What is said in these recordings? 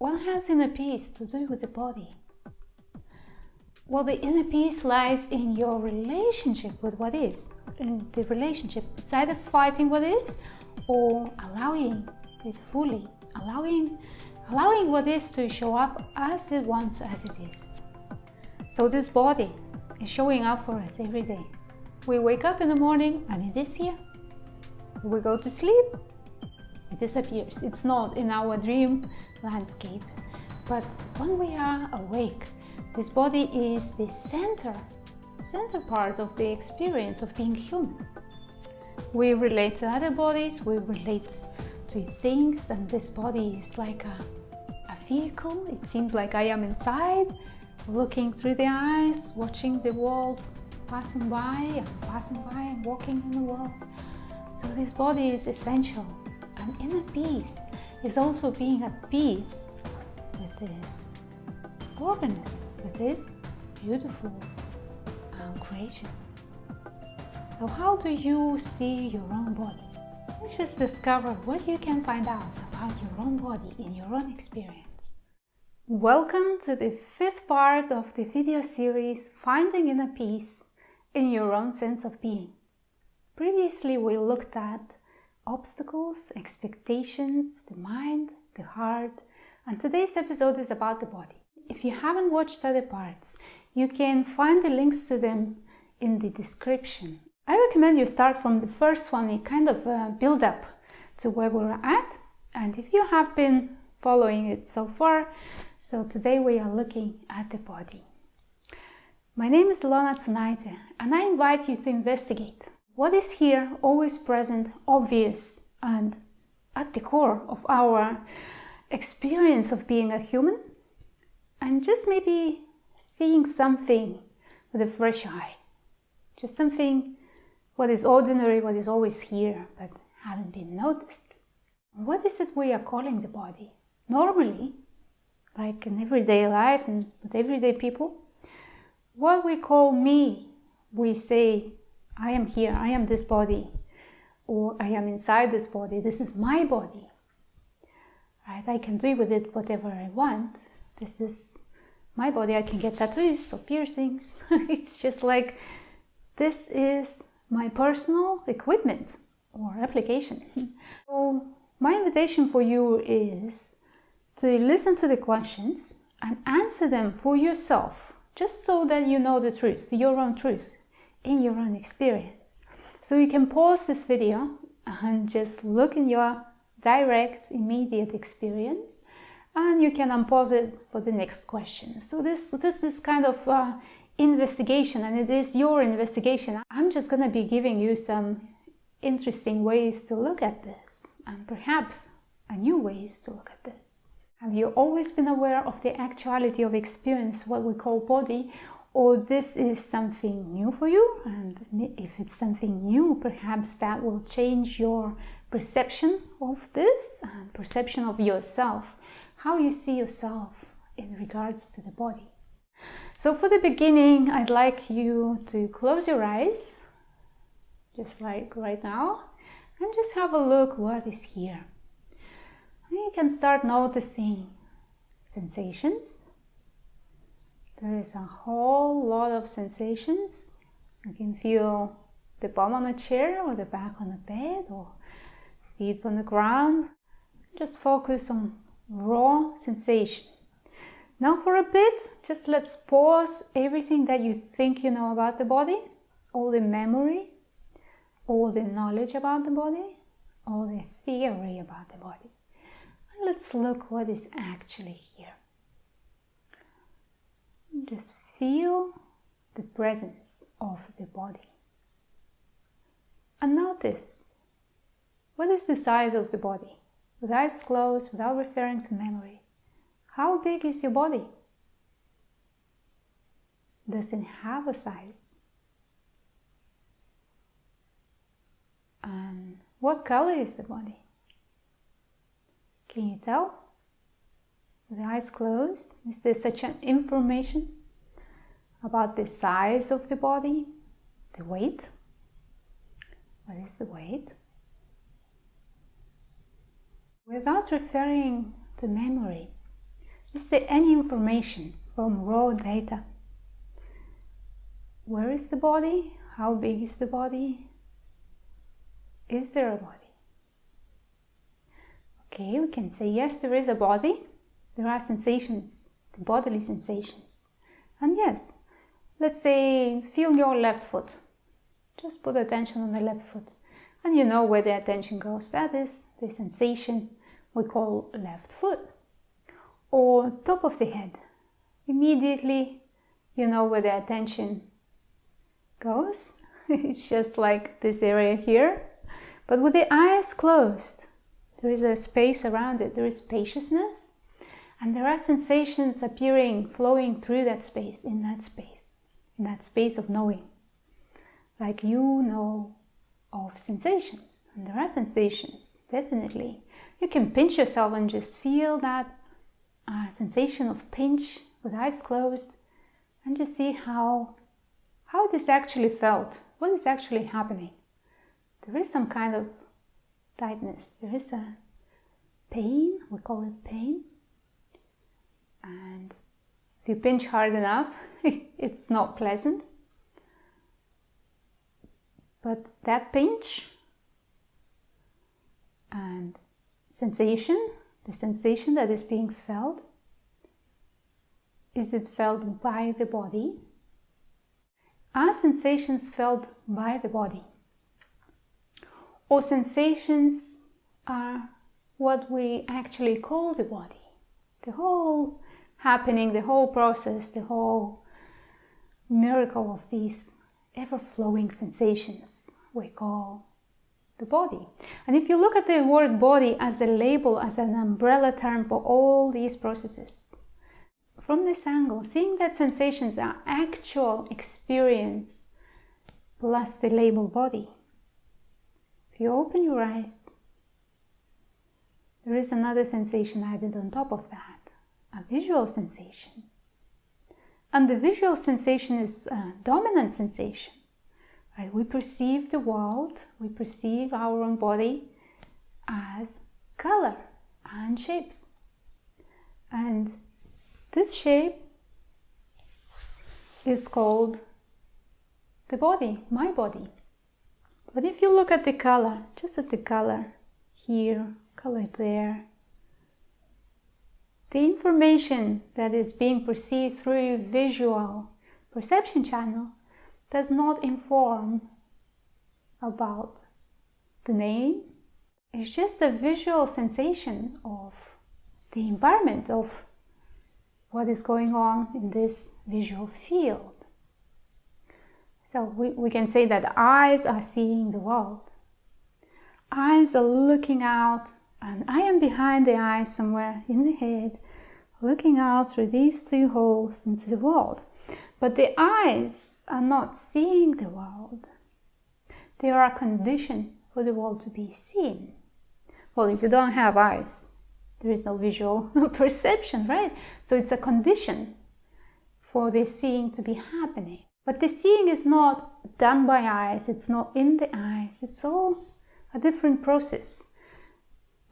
What has inner peace to do with the body? Well, the inner peace lies in your relationship with what is. In the relationship, it's either fighting what is or allowing it fully, allowing what is to show up as it wants, as it is. So this body is showing up for us every day. We wake up in the morning and it is here. We go to sleep, it disappears. It's not in our dream landscape. But when we are awake, this body is the center part of the experience of being human. We relate to other bodies, we relate to things, and this body is like a vehicle. It seems like I am inside, looking through the eyes, watching the world passing by and walking in the world. So this body is essential, and inner peace is also being at peace with this organism, with this beautiful creation. So how do you see your own body? Let's just discover what you can find out about your own body in your own experience. Welcome to the fifth part of the video series, Finding Inner Peace in Your Own Sense of Being. Previously we looked at obstacles, expectations, the mind, the heart, and today's episode is about the body. If you haven't watched other parts, you can find the links to them in the description. I recommend you start from the first one and kind of build up to where we're at. And if you have been following it so far, so today we are looking at the body. My name is Ilona, Ciunaite, and I invite you to investigate what is here, always present, obvious, and at the core of our experience of being a human, and just maybe seeing something with a fresh eye. Just something, what is ordinary, what is always here, but haven't been noticed. What is it we are calling the body? Normally, like in everyday life and with everyday people, what we call me, we say, I am here, I am this body, or I am inside this body, this is my body. Right? I can do with it whatever I want. This is my body. I can get tattoos or piercings. It's just like, this is my personal equipment or application. So my invitation for you is to listen to the questions and answer them for yourself, just so that you know the truth, your own truth, in your own experience. So you can pause this video and just look in your direct, immediate experience, and you can unpause it for the next question. So this is kind of investigation, and it is your investigation. I'm just going to be giving you some interesting ways to look at this, and perhaps a new ways to look at this. Have you always been aware of the actuality of experience, what we call body, or this is something new for you? And if it's something new, perhaps that will change your perception of this and perception of yourself, how you see yourself in regards to the body. So for the beginning, I'd like you to close your eyes, just like right now, and just have a look what is here. And you can start noticing sensations. There is a whole lot of sensations. You can feel the bum on a chair or the back on a bed or feet on the ground. Just focus on raw sensation. Now for a bit, just let's pause everything that you think you know about the body, all the memory, all the knowledge about the body, all the theory about the body. And let's look what is actually here. Just feel the presence of the body. And notice, what is the size of the body? With eyes closed, without referring to memory. How big is your body? Does it have a size? And what color is the body? Can you tell? With the eyes closed, is there such an information about the size of the body, the weight? What is the weight? Without referring to memory, Is there any information from raw data? Where is the body? How big is the body? Is there a body? Okay, we can say yes, there is a body. There are sensations, the bodily sensations. And yes, let's say feel your left foot. Just put attention on the left foot. And you know where the attention goes. That is the sensation we call left foot. Or top of the head. Immediately you know where the attention goes. It's just like this area here. But with the eyes closed, there is a space around it. There is spaciousness. And there are sensations appearing, flowing through that space, in that space of knowing. Like you know of sensations. And there are sensations, definitely. You can pinch yourself and just feel that sensation of pinch with eyes closed and just see how this actually felt, what is actually happening. There is some kind of tightness, there is a pain, we call it pain. And if you pinch hard enough, it's not pleasant. But that pinch and sensation, the sensation that is being felt, is it felt by the body? Are sensations felt by the body? Or sensations are what we actually call the body? The whole happening, the whole process, the whole miracle of these ever-flowing sensations we call the body. And if you look at the word body as a label, as an umbrella term for all these processes, from this angle, seeing that sensations are actual experience plus the label body, if you open your eyes, there is another sensation added on top of that, a visual sensation. And the visual sensation is a dominant sensation. Right? We perceive the world, we perceive our own body as color and shapes. And this shape is called the body, my body. But if you look at the color, just at the color here, color there, the information that is being perceived through visual perception channel does not inform about the name. It's just a visual sensation of the environment, of what is going on in this visual field. So we can say that eyes are seeing the world. Eyes are looking out, and I am behind the eyes somewhere in the head, looking out through these two holes into the world. But the eyes are not seeing the world. They are a condition for the world to be seen. Well, if you don't have eyes, there is no visual perception, right? So it's a condition for the seeing to be happening. But the seeing is not done by eyes, it's not in the eyes, it's all a different process.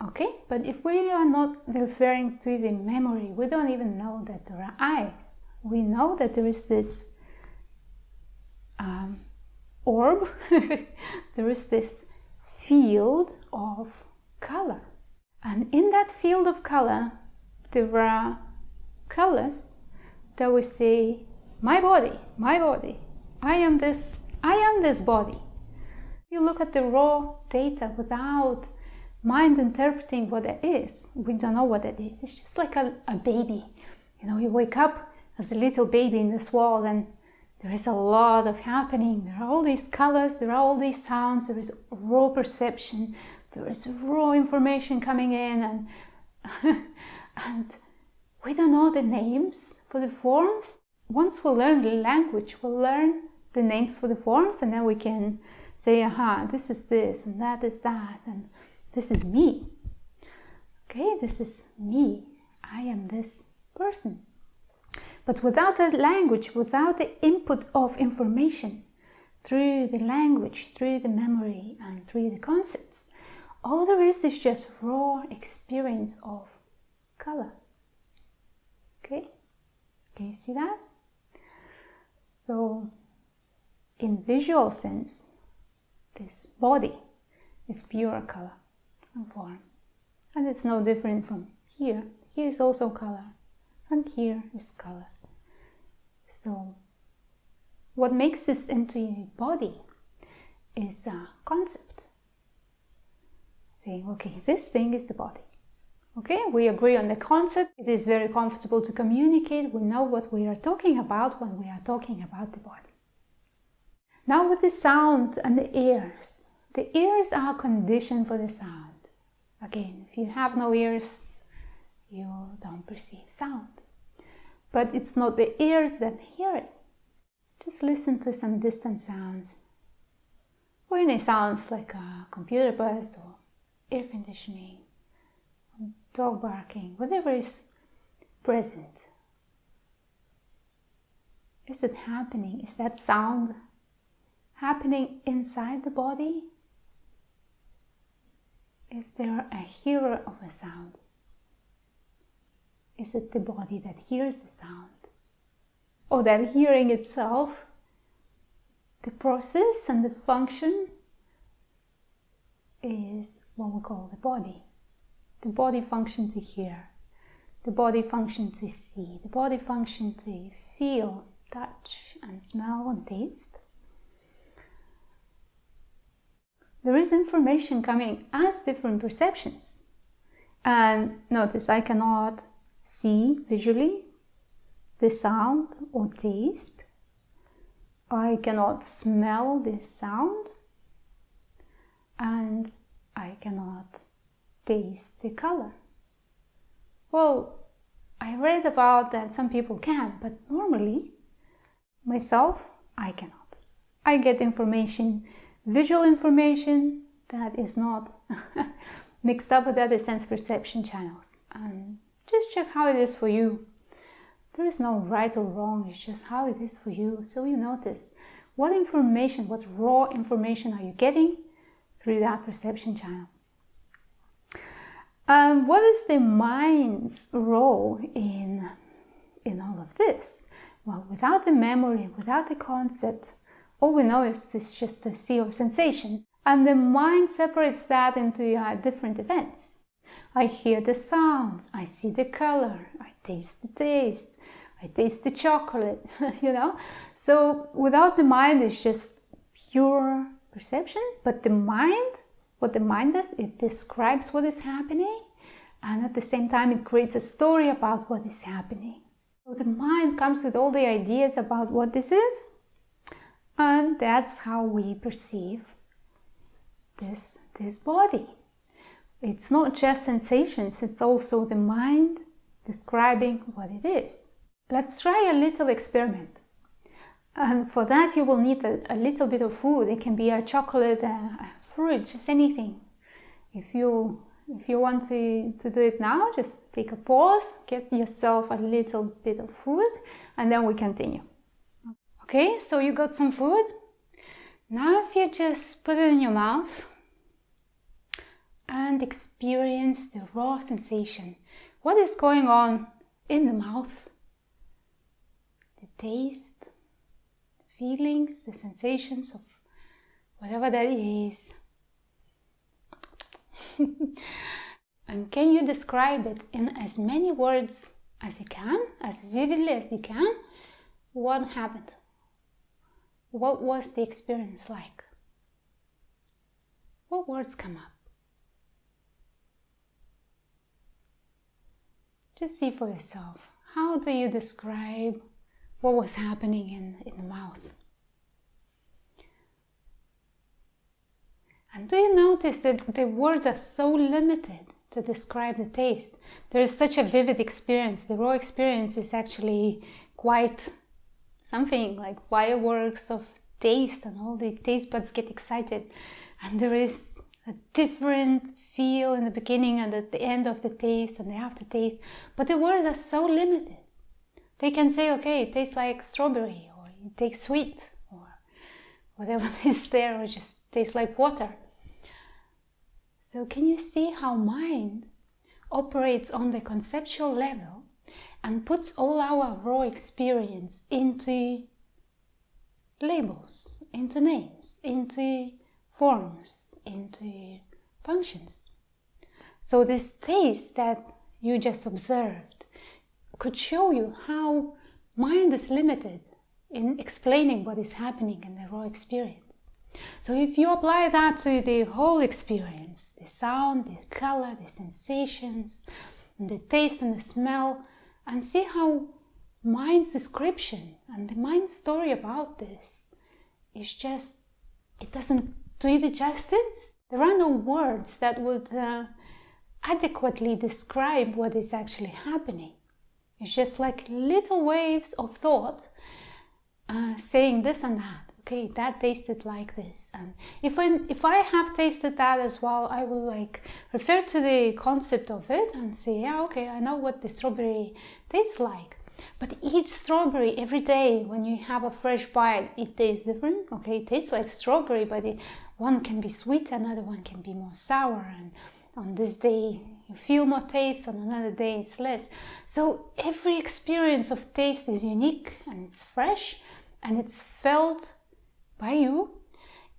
Okay, but if we are not referring to the memory, we don't even know that there are eyes. We know that there is this orb, there is this field of color. And in that field of color, there are colors that we say, my body, I am this body. You look at the raw data without mind interpreting what it is. We don't know what it is. It's just like a baby. You know, you wake up as a little baby in this world and there is a lot of happening. There are all these colors, there are all these sounds, there is raw perception, there is raw information coming in, and and we don't know the names for the forms. Once we learn the language, we'll learn the names for the forms, and then we can say, aha, this is this, and that is that, and this is me. Okay, this is me. I am this person. But without the language, without the input of information through the language, through the memory, and through the concepts, all there is just raw experience of color. Can you see that? So in visual sense, this body is pure color and form. And it's no different from here. Here is also color, and here is color. So what makes this into a body is a concept. Saying, okay, this thing is the body. Okay, we agree on the concept. It is very comfortable to communicate. We know what we are talking about when we are talking about the body. Now with the sound and the ears. The ears are conditioned for the sound. Again, if you have no ears, you don't perceive sound. But it's not the ears that hear it. Just listen to some distant sounds. Or any sounds like a computer buzz or air conditioning, dog barking, whatever is present. Is it happening? Is that sound happening inside the body? Is there a hearer of a sound? Is it the body that hears the sound? Or that hearing itself, the process and the function is what we call the body. The body function to hear, the body function to see, the body function to feel, touch and smell and taste. There is information coming as different perceptions. And notice I cannot see visually the sound or taste. I cannot smell this sound. And I cannot taste the color. Well, I read about that some people can, but normally, myself, I cannot. I get information, visual information that is not mixed up with other sense perception channels. And just check how it is for you. There is no right or wrong, it's just how it is for you. So you notice what information, what raw information are you getting through that perception channel. And what is the mind's role in all of this? Well, without the memory, without the concept, all we know is it's just a sea of sensations. And the mind separates that into different events. I hear the sounds, I see the color, I taste the taste, I taste the chocolate, you know? So without the mind, it's just pure perception. But the mind, what the mind does, it describes what is happening, and at the same time it creates a story about what is happening. So the mind comes with all the ideas about what this is, and that's how we perceive this body. It's not just sensations, it's also the mind describing what it is. Let's try a little experiment. And for that you will need a little bit of food. It can be a chocolate, a fruit, just anything. If you want to do it now, just take a pause, get yourself a little bit of food, and then we continue. Okay, so you got some food. Now if you just put it in your mouth and experience the raw sensation. What is going on in the mouth? The taste, feelings, the sensations of whatever that is. And can you describe it in as many words as you can, as vividly as you can? What happened? What was the experience like? What words come up? Just see for yourself. How do you describe what was happening in the mouth? And do you notice that the words are so limited to describe the taste? There is such a vivid experience. The raw experience is actually quite something like fireworks of taste, and all the taste buds get excited. And there is a different feel in the beginning and at the end of the taste and the aftertaste. But the words are so limited. They can say, okay, it tastes like strawberry, or it tastes sweet, or whatever is there, or just tastes like water. So can you see how mind operates on the conceptual level and puts all our raw experience into labels, into names, into forms, into functions. So this taste that you just observed could show you how mind is limited in explaining what is happening in the raw experience. So if you apply that to the whole experience, the sound, the color, the sensations, and the taste and the smell, and see how mind's description and the mind's story about this is just, it doesn't do it justice. There are no words that would adequately describe what is actually happening. It's just like little waves of thought saying this and that. Okay, that tasted like this, and if I have tasted that as well, I will like refer to the concept of it and say, yeah, okay, I know what the strawberry tastes like. But each strawberry every day, when you have a fresh bite, it tastes different. Okay, it tastes like strawberry, but one can be sweet, another one can be more sour, and on this day you feel more taste, on another day it's less. So every experience of taste is unique, and it's fresh, and it's felt by you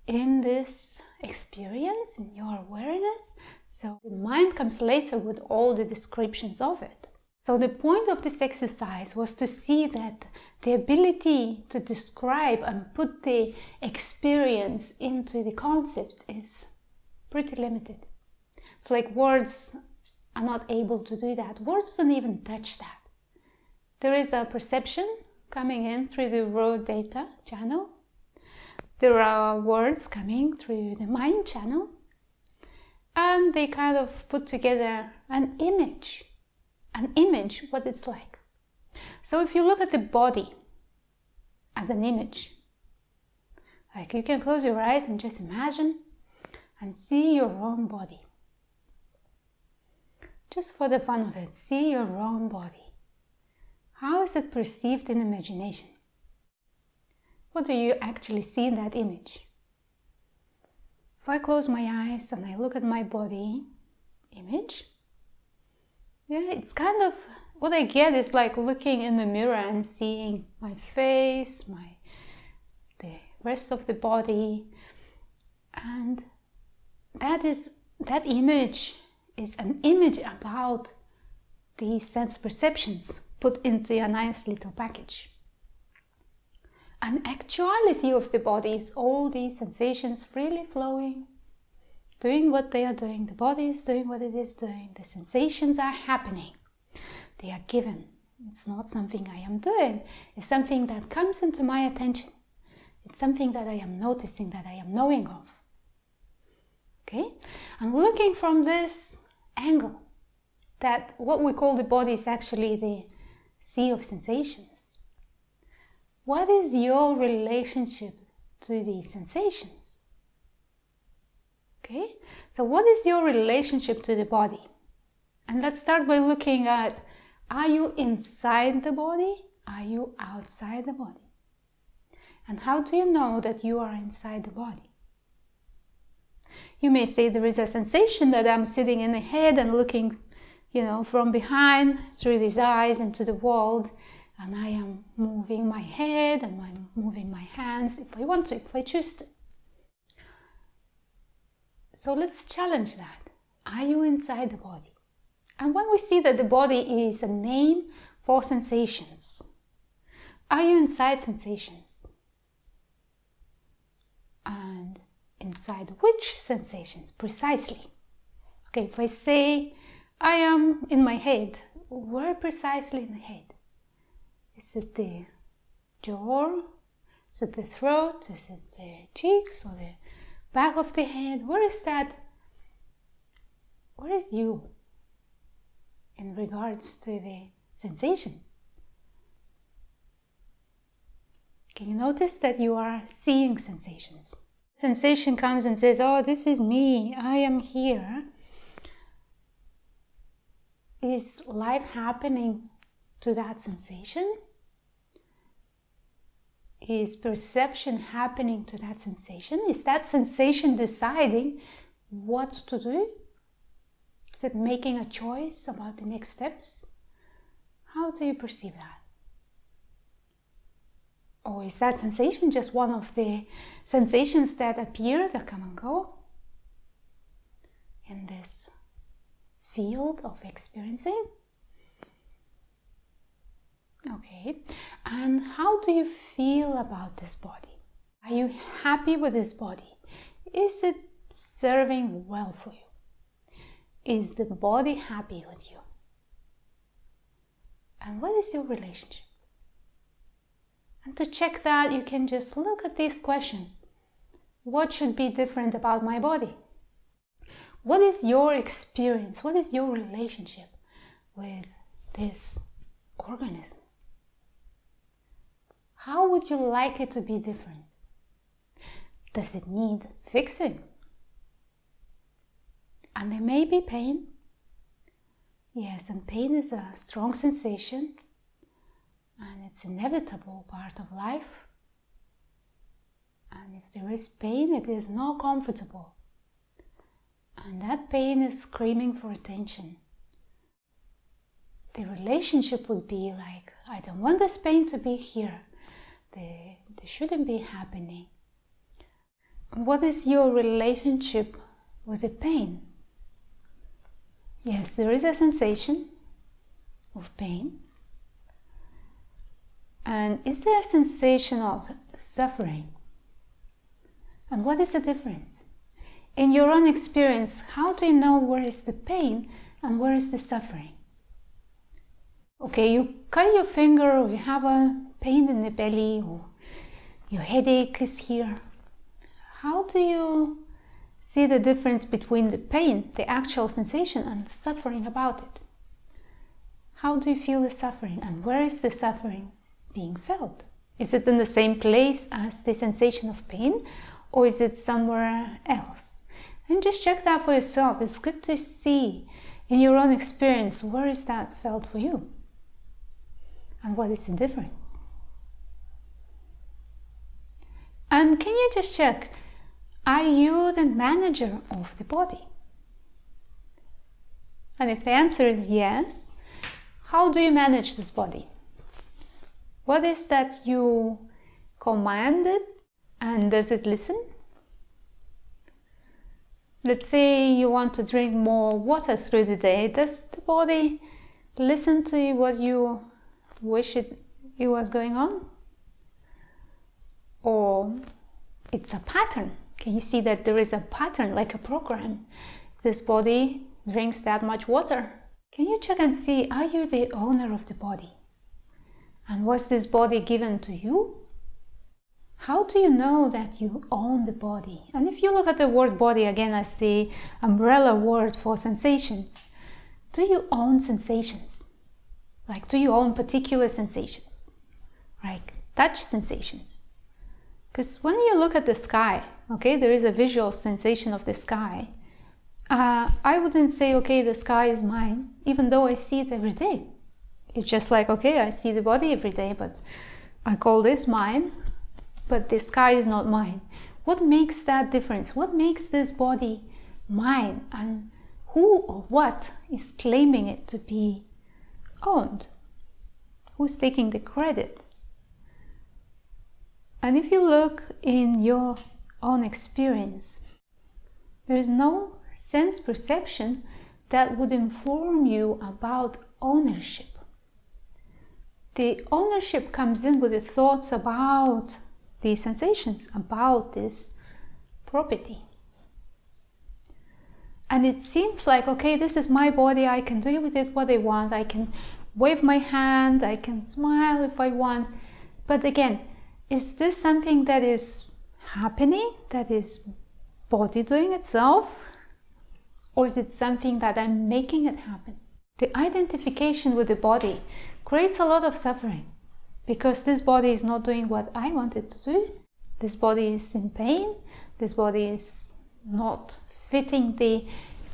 in this experience, in your awareness. So the mind comes later with all the descriptions of it. So the point of this exercise was to see that the ability to describe and put the experience into the concepts is pretty limited. It's like words are not able to do that. Words don't even touch that. There is a perception coming in through the raw data channel. There are words coming through the mind channel, and they kind of put together an image, what it's like. So if you look at the body as an image, like you can close your eyes and just imagine and see your own body. Just for the fun of it, see your own body. How is it perceived in imagination? What do you actually see in that image? If I close my eyes and I look at my body image, yeah, it's kind of, what I get is like looking in the mirror and seeing my face, the rest of the body, and that image is an image about these sense perceptions put into a nice little package. And actuality of the body is all these sensations freely flowing, doing what they are doing. The body is doing what it is doing. The sensations are happening. They are given. It's not something I am doing. It's something that comes into my attention. It's something that I am noticing, that I am knowing of. Okay? And looking from this angle, that what we call the body is actually the sea of sensations. What is your relationship to these sensations? Okay, so what is your relationship to the body? And let's start by looking at, are you inside the body? Are you outside the body? And how do you know that you are inside the body? You may say there is a sensation that I'm sitting in the head and looking, from behind through these eyes into the world, and I am moving my head and I'm moving my hands if I want to, if I choose to. So let's challenge that. Are you inside the body? And when we see that the body is a name for sensations, are you inside sensations? And inside which sensations precisely? Okay, if I say I am in my head, where precisely in the head? Is it the jaw? Is it the throat? Is it the cheeks or the back of the head? Where is that? Where is you in regards to the sensations? Can you notice that you are seeing sensations? Sensation comes and says, oh, this is me, I am here. Is life happening to that sensation? Is perception happening to that sensation? Is that sensation deciding what to do? Is it making a choice about the next steps? How do you perceive that? Or is that sensation just one of the sensations that appear, that come and go in this field of experiencing? Okay, and how do you feel about this body? Are you happy with this body? Is it serving well for you? Is the body happy with you? And what is your relationship? And to check that, you can just look at these questions. What should be different about my body? What is your experience? What is your relationship with this organism? How would you like it to be different? Does it need fixing? And there may be pain. Yes, and pain is a strong sensation, and it's an inevitable part of life. And if there is pain, it is not comfortable. And that pain is screaming for attention. The relationship would be like, I don't want this pain to be here. They shouldn't be happening. What is your relationship with the pain? Yes, there is a sensation of pain. And is there a sensation of suffering? And what is the difference? In your own experience, how do you know where is the pain and where is the suffering? Okay, you cut your finger, or you have a pain in the belly, or your headache is here. How do you see the difference between the pain, the actual sensation, and the suffering about it? How do you feel the suffering, and where is the suffering being felt? Is it in the same place as the sensation of pain, or is it somewhere else? And just check that for yourself. It's good to see in your own experience, where is that felt for you? And what is the difference? And can you just check, are you the manager of the body? And if the answer is yes, how do you manage this body? What is that you command it, and does it listen? Let's say you want to drink more water through the day. Does the body listen to what you wish it was going on? Or it's a pattern. Can you see that there is a pattern, like a program? This body drinks that much water. Can you check and see, are you the owner of the body? And was this body given to you? How do you know that you own the body? And if you look at the word body again as the umbrella word for sensations, do you own sensations? Like, do you own particular sensations? Like touch sensations? Because when you look at the sky, okay, there is a visual sensation of the sky. I wouldn't say, okay, the sky is mine, even though I see it every day. It's just like, okay, I see the body every day, but I call this mine, but the sky is not mine. What makes that difference? What makes this body mine? And who or what is claiming it to be owned? Who's taking the credit? And if you look in your own experience, there is no sense perception that would inform you about ownership. The ownership comes in with the thoughts about these sensations, about this property. And it seems like, okay, this is my body, I can do with it what I want, I can wave my hand, I can smile if I want. But again, is this something that is happening, that is body doing itself? Or is it something that I'm making it happen? The identification with the body creates a lot of suffering, because this body is not doing what I want it to do. This body is in pain. This body is not fitting the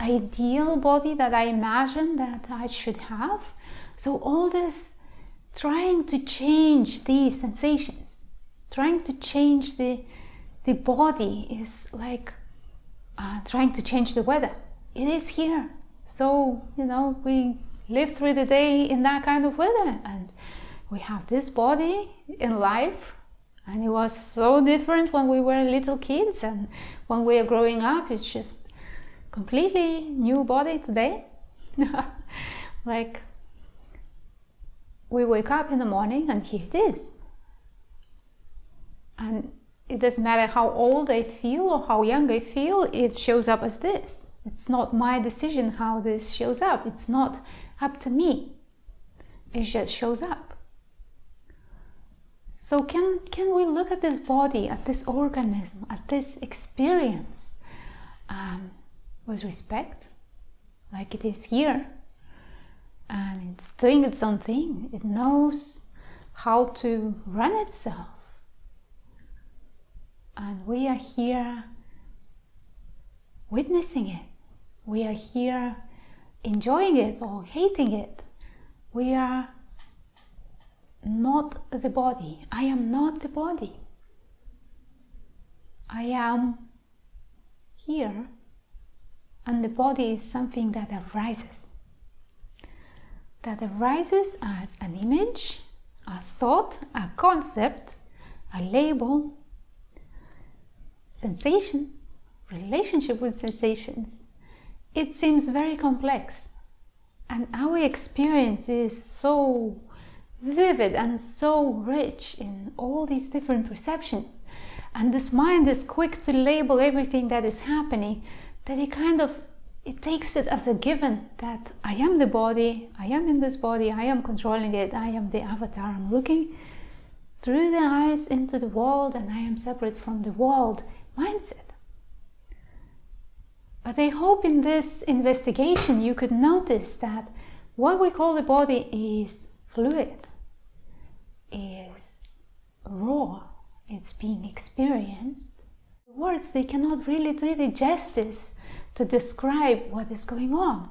ideal body that I imagine that I should have. So all this trying to change these sensations, trying to change the body is like trying to change the weather. It is here. So, we live through the day in that kind of weather, and we have this body in life, and it was so different when we were little kids, and when we are growing up it's just completely new body today. Like, we wake up in the morning and here it is, and it doesn't matter how old I feel or how young I feel, it shows up as this. It's not my decision how this shows up. It's not up to me. It just shows up. So can we look at this body, at this organism, at this experience with respect, like it is here, and it's doing its own thing. It knows how to run itself. And we are here witnessing it. We are here enjoying it or hating it. We are not the body. I am not the body. I am here, and the body is something that arises. That arises as an image, a thought, a concept, a label, sensations, relationship with sensations. It seems very complex, and our experience is so vivid and so rich in all these different perceptions, and this mind is quick to label everything that is happening, that it takes it as a given that I am the body, I am in this body, I am controlling it, I am the avatar, I'm looking through the eyes into the world, and I am separate from the world mindset. But I hope in this investigation you could notice that what we call the body is fluid, is raw, it's being experienced. Words, they cannot really do it justice to describe what is going on.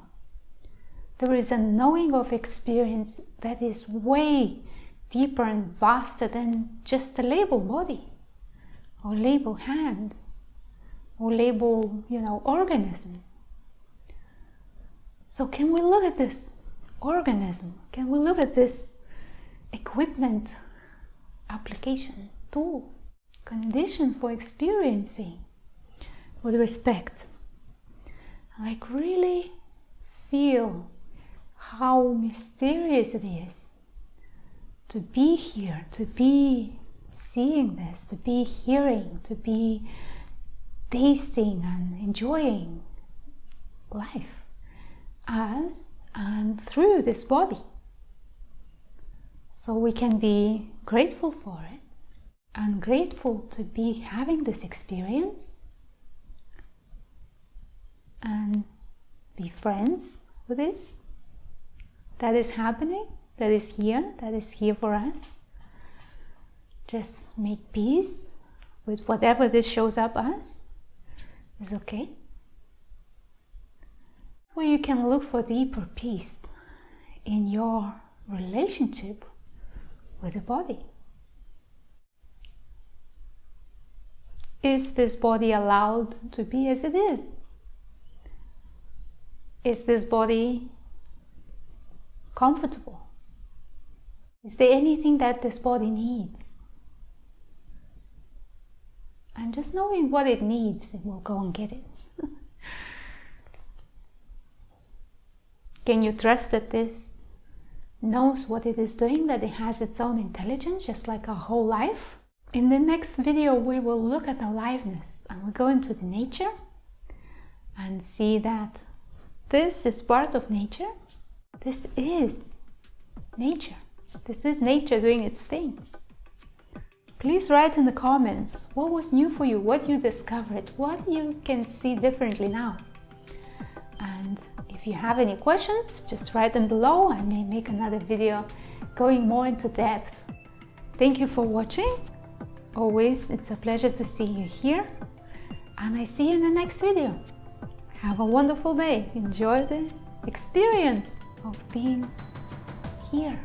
There is a knowing of experience that is way deeper and vaster than just a label body, or label hand, or label, organism. So can we look at this organism? Can we look at this equipment, application, tool, condition for experiencing with respect? Like, really feel how mysterious it is to be here, to be seeing this, to be hearing, to be tasting and enjoying life as and through this body. So we can be grateful for it, and grateful to be having this experience, and be friends with this that is happening, that is here for us. Just make peace with whatever this shows up as is okay. Where you can look for deeper peace in your relationship with the body. Is this body allowed to be as it is? Is this body comfortable? Is there anything that this body needs? And just knowing what it needs, it will go and get it. Can you trust that this knows what it is doing, that it has its own intelligence, just like our whole life? In the next video, we will look at aliveness, and we go into the nature and see that this is part of nature. This is nature. This is nature doing its thing. Please write in the comments what was new for you, what you discovered, what you can see differently now. And if you have any questions, just write them below. I may make another video going more into depth. Thank you for watching. Always, it's a pleasure to see you here, and I see you in the next video. Have a wonderful day. Enjoy the experience of being here.